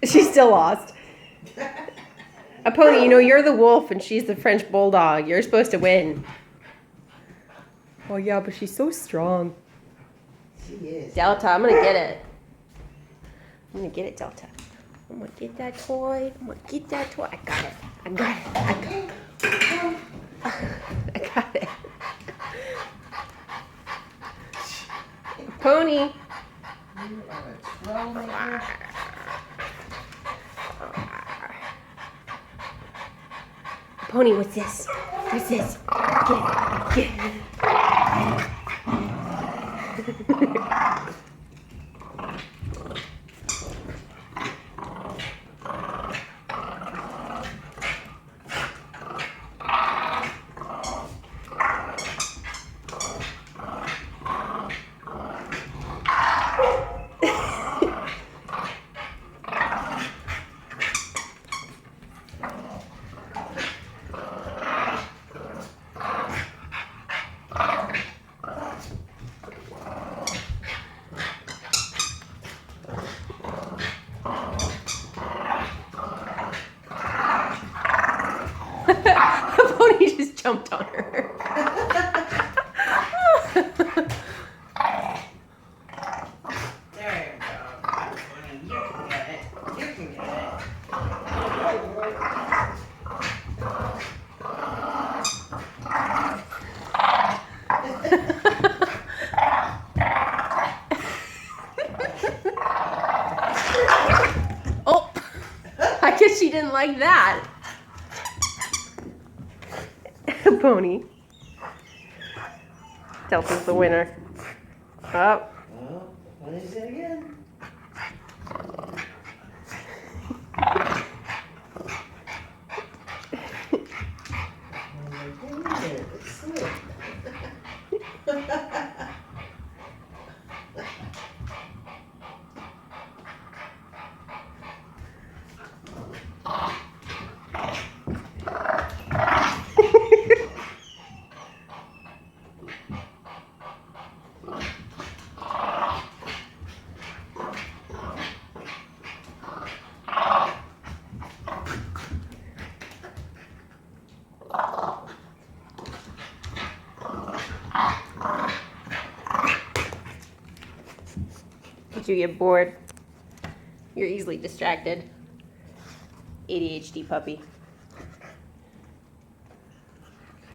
She's still lost. A pony, you know, you're the wolf and she's the French bulldog. You're supposed to win. Oh yeah, but she's so strong. She is. Delta, I'm gonna get it. I'm gonna get it, Delta. I'm gonna get that toy. I'm gonna get that toy. I got it. I got it. I got it. I got it. Pony. You are a troublemaker. Pony, what's this? What's this? Get it. The pony just jumped on her. There you go. You can get it. You can get it. Oh, I guess she didn't like that. Pony. Delta's the winner. Oh. Well, what is it again? Did you get bored? You're easily distracted. ADHD puppy.